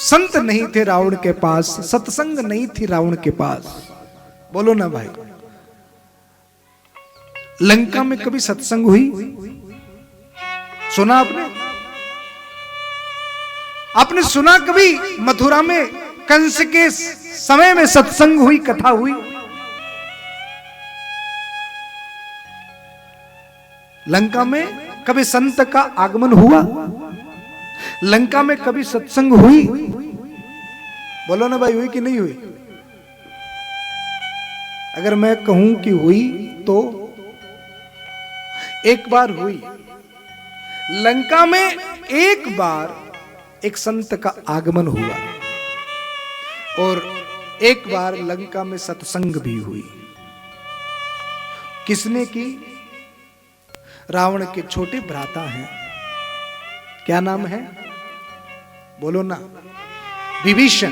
संत नहीं थे रावण के पास, सत्संग नहीं थी रावण के पास। बोलो ना भाई, लंका में कभी सत्संग हुई? सुना आपने? आपने सुना कभी मथुरा में कंस के समय में सत्संग हुई, कथा हुई? लंका में कभी संत का आगमन हुआ? लंका में कभी सत्संग हुई? बोलो ना भाई, हुई कि नहीं हुई? अगर मैं कहूं कि हुई तो एक बार हुई। लंका में एक बार एक संत का आगमन हुआ और एक बार लंका में सत्संग भी हुई। किसने की? रावण के छोटे भ्राता हैं, क्या नाम है? बोलो ना, विभीषण।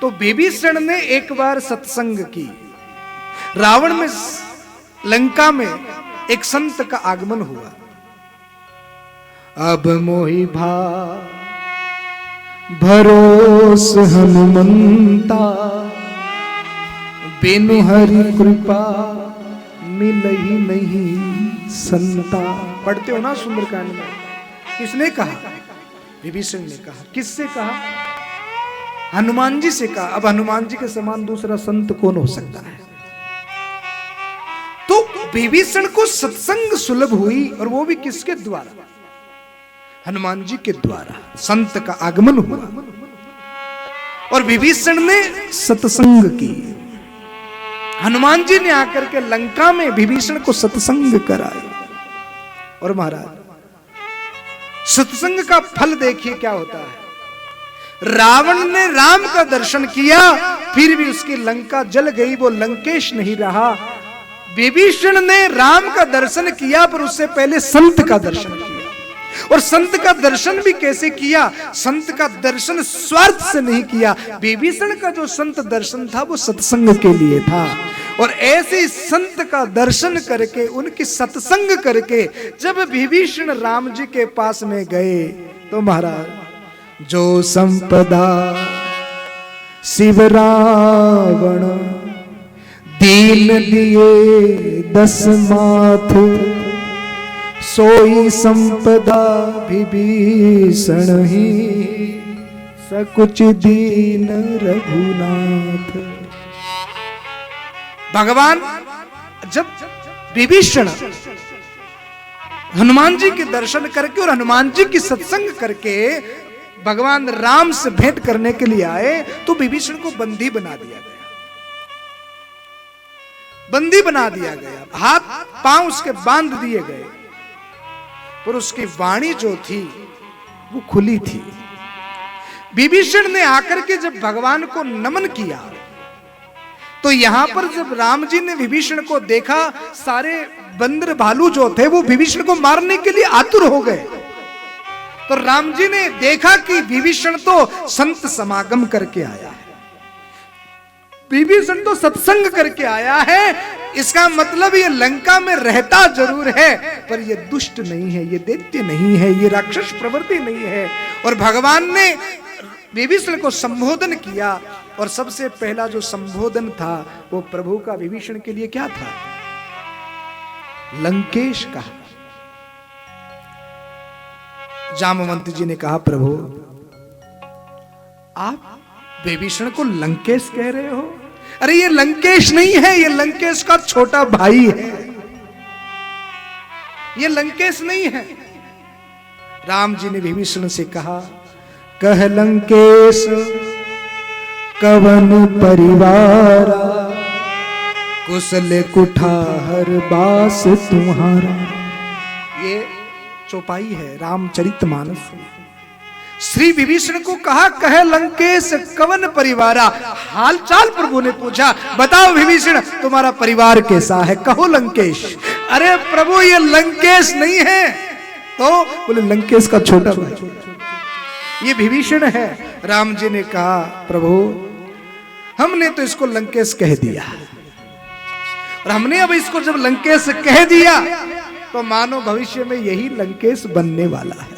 तो विभीषण ने एक बार सत्संग की। रावण में, लंका में एक संत का आगमन हुआ। अब मोहि भा भरोस हनुमंता, बिनु हरि कृपा मिलहि नहीं संता। पढ़ते हो ना सुंदरकांड में? किसने कहा? विभीषण ने कहा। किससे कहा? हनुमान जी से कहा। अब हनुमान जी के समान दूसरा संत कौन हो सकता है? तो विभीषण को सत्संग सुलभ हुई, और वो भी किसके द्वारा? हनुमान जी के द्वारा संत का आगमन हुआ और विभीषण ने सत्संग की। हनुमान जी ने आकर के लंका में विभीषण को सत्संग कराया। और महाराज, सत्संग का फल देखिए क्या होता है। रावण ने राम का दर्शन किया, फिर भी उसकी लंका जल गई, वो लंकेश नहीं रहा। विभीषण ने राम का दर्शन किया, पर उससे पहले संत का दर्शन किया। और संत का दर्शन भी कैसे किया? संत का दर्शन स्वार्थ से नहीं किया। विभीषण का जो संत दर्शन था वो सत्संग के लिए था। और ऐसे संत का दर्शन करके, उनकी सत्संग करके जब विभीषण राम जी के पास में गए, तो महाराज, जो संपदा शिव रावण दीन दिए 10 माथ, सोई संपदा विभीषण ही, सकुच दीन रघुनाथ। भगवान जब विभीषण हनुमान जी के दर्शन करके और हनुमान जी की सत्संग करके भगवान राम से भेंट करने के लिए आए, तो विभीषण को बंदी बना दिया गया। बंदी बना दिया गया, हाथ पांव उसके बांध दिए गए, पर उसकी वाणी जो थी वो खुली थी। विभीषण ने आकर के जब भगवान को नमन किया, तो यहां पर जब राम जी ने विभीषण को देखा, सारे बंदर भालू जो थे वो विभीषण को मारने के लिए आतुर हो गए। तो राम जी ने देखा कि विभीषण तो संत समागम करके आया है, विभीषण तो सत्संग करके आया है, इसका मतलब ये लंका में रहता जरूर है, पर ये दुष्ट नहीं है, ये दैत्य नहीं है, ये राक्षस प्रवृत्ति नहीं है। और भगवान ने विभीषण को संबोधन किया, और सबसे पहला जो संबोधन था वो प्रभु का विभीषण के लिए क्या था? लंकेश कहा। जामवंत जी ने कहा, प्रभु आप विभीषण को लंकेश कह रहे हो? अरे ये लंकेश नहीं है, ये लंकेश का छोटा भाई है, ये लंकेश नहीं है। राम जी ने विभीषण से कहा, कह लंकेश कवन परिवारा, कुशल कुठार बास तुम्हारा। ये चौपाई है रामचरितमानस। श्री विभीषण को कहा, कह लंकेश कवन परिवारा। हालचाल प्रभु ने पूछा, बताओ विभीषण तुम्हारा परिवार कैसा है, कहो लंकेश। अरे प्रभु ये लंकेश नहीं है। तो बोले लंकेश का छोटा भाई ये विभीषण है। राम जी ने कहा, प्रभु हमने तो इसको लंकेश कह दिया, और हमने अब इसको जब लंकेश कह दिया तो मानो भविष्य में यही लंकेश बनने वाला है।